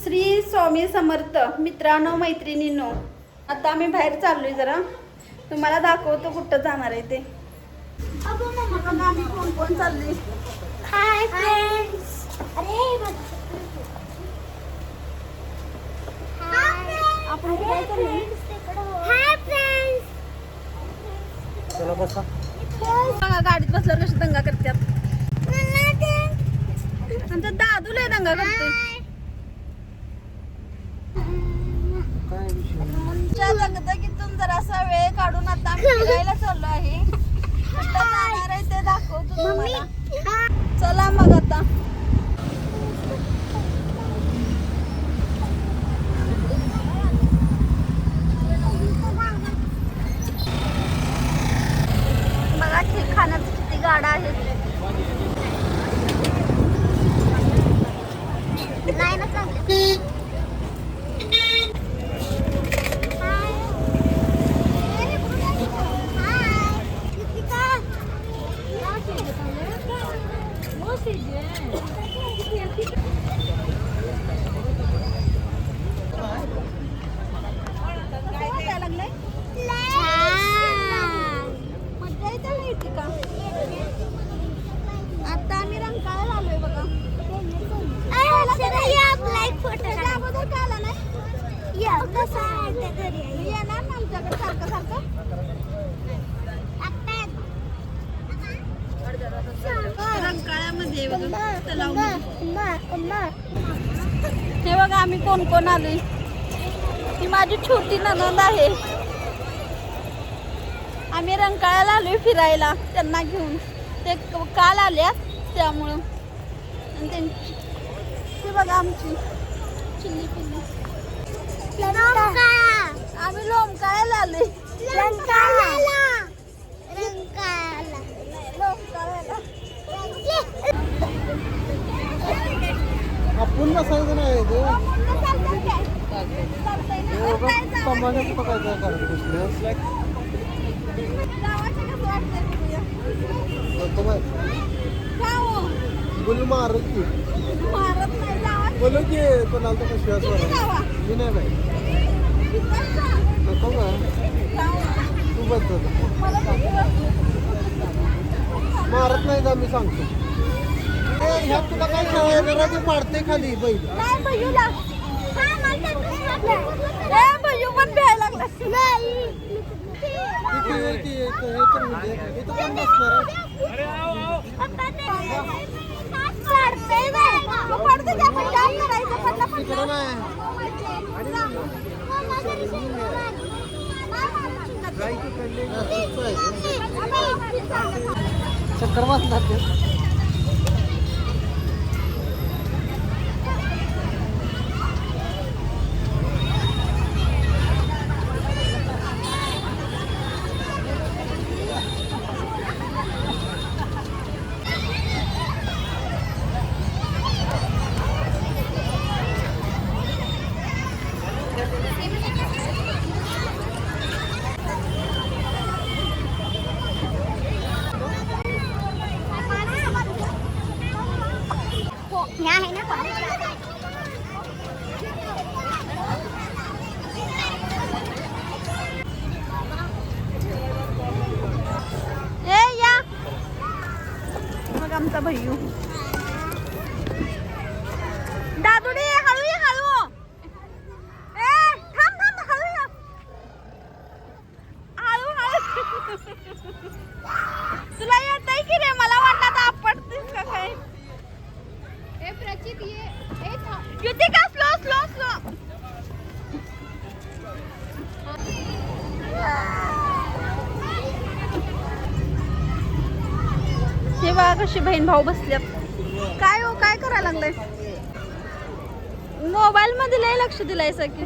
श्री स्वामी समर्थ मित्रांनो मैत्रिणींनो, आता आम्ही बाहेर चाललोय जरा तुम्हाला दाखवतो कुठं जाणार आहे ते. आम्ही कोण कोण चाललोय. Hi friends. आपण काय चाललोय. Hi friends. चला बसा. बघा गाडीत बसल्यावर कशी दंगा करतात. आमचा दादू लय दंगा करतोय. काय विषय तुमच्या दगदगीतून जरासा वेळ काढून आता आम्ही फिरायला चाललो आहे. कुठं जाणार आहे ते दाखवतो तुम्हाला. चला मग आता. बघा खाण्याचं किती गाडा आहे. नाही ना चांगलं. आता आम्ही रंकाळ्याला आलोय बघा. अगोदर का आला नाही. येणार ना आमच्याकडे सारखं सारखं. रंकाळ्यामध्ये बघा हे बघा आम्ही कोण कोण आलोय. ही माझी छोटी नणंद आहे. आम्ही रंकाळ्याला आलोय फिरायला त्यांना घेऊन. ते काल आल्या त्यामुळं. आणि त्यांची ते बघा आमची चिल्ली पिल्ली. आम्ही लोमकाळ्याला आलोय. आपण बसायचं नाही ते बोल मारत की बोलू की कोणाला तर विश्वास मी नाही बाई नको का तू बस मारत नाही का मी सांगतो. ह्या तुला काय खेळायला ते पाडते खाली बैल. भैयू पण भ्यायला लागला. चक्कर वाजतात ते. आमचा भैयू दादुडी हळू ये हळू. थांब थांब हळू ये हळू हळू. तुला येत आहे की रे. मला वाटलं आता आपटतीस का काय. प्रचित युती का स्लो स्लो स्लो. हे बघा कशी बहीण भाऊ बसल्यात. काय हो काय करायला लागलाय. मोबाईल मध्ये लय लक्ष दिलायचं की.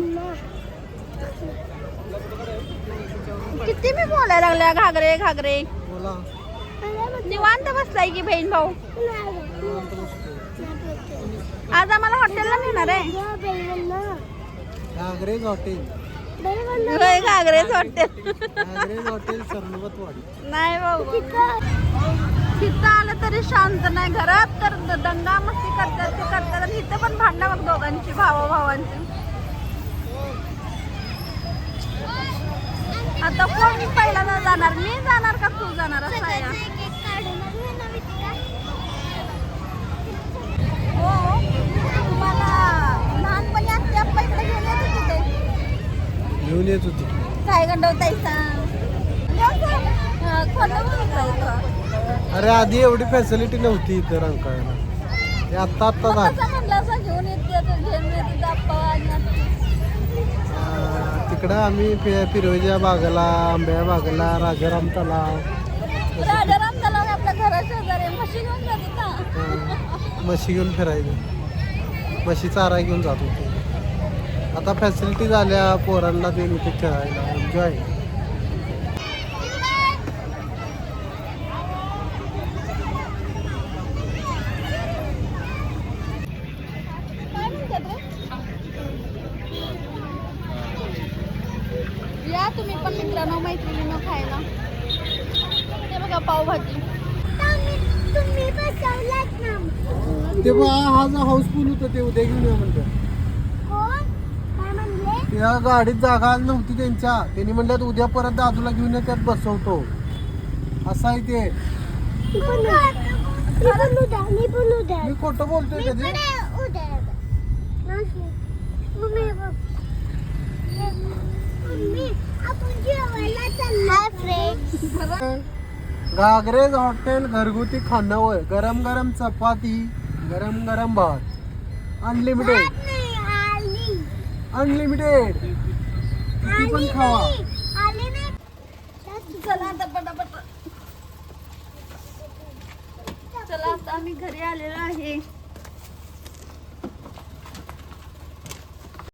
किती मी बोलायला लागल्या घागरे घागरे. निवांत बसलाय की बहीण भाऊ. आज आम्हाला हॉटेलला नेणार आहे. घागरेज हॉटेल. घागरेच हॉटेल. घागरेज हॉटेल सरनोबतवाडी. नाही भाऊ तिथं आलं तरी शांत नाही, घरात तर दंगा मस्ती करतात ते करतात आणि इथं पण भांडणं बघ दोघांची, भावाभावांची. आता कोण पहिल्यांदा जाणार, मी जाणार का तू जाणार असं आहे. हो, तुम्हाला लहानपणी आत्या आप्पा इकडे घेऊन येत होते ते. घेऊन येत होती. काय गंडवतायचा खोटं बोलताय. अरे आधी एवढी फॅसिलिटी नव्हती इथं रंकाळ्याला. हे आत्ता आत्ता झालं. कसं म्हणलं असं घेऊन येते आप्पा आणि आत्या. तिकडं आम्ही फिरोजा बागेला, आंब्या बागेला, राजाराम तलाव, राजाराम तलाव आपल्या घरा शेजारी म्हशी घेऊन जाते ना. म्हशी घेऊन फिरायचं. म्हशी चारा घेऊन जात होतो. आता फॅसिलिटी झाल्या पोरांना देऊन इथे खेळायला एन्जॉय. काय म्हणतात रे? या तुम्ही पण मित्रांनो मैत्रिणींनो खायला. हे बघा पावभाजी. तुम्ही बसवलात ना. ते बघा हा जो हाऊसफुल होतं ते उद्या घेऊन या म्हणतात. हो काय म्हणले? त्या गाडीत जागा नव्हती त्यांच्या. त्यांनी म्हणलं उद्या परत दादूला घेऊन ये, त्यात बसवतो. असं आहे ते. मी खोटं बोलतोय कधी. गागरेज हॉटेल घरगुती खानावळ. गरम गरम चपाती, गरम गरम भात, अनलिमिटेड. अनलिमिटेड किती पण खावा. चला आता पटापट. चला आता आम्ही घरी आलेलो आहे.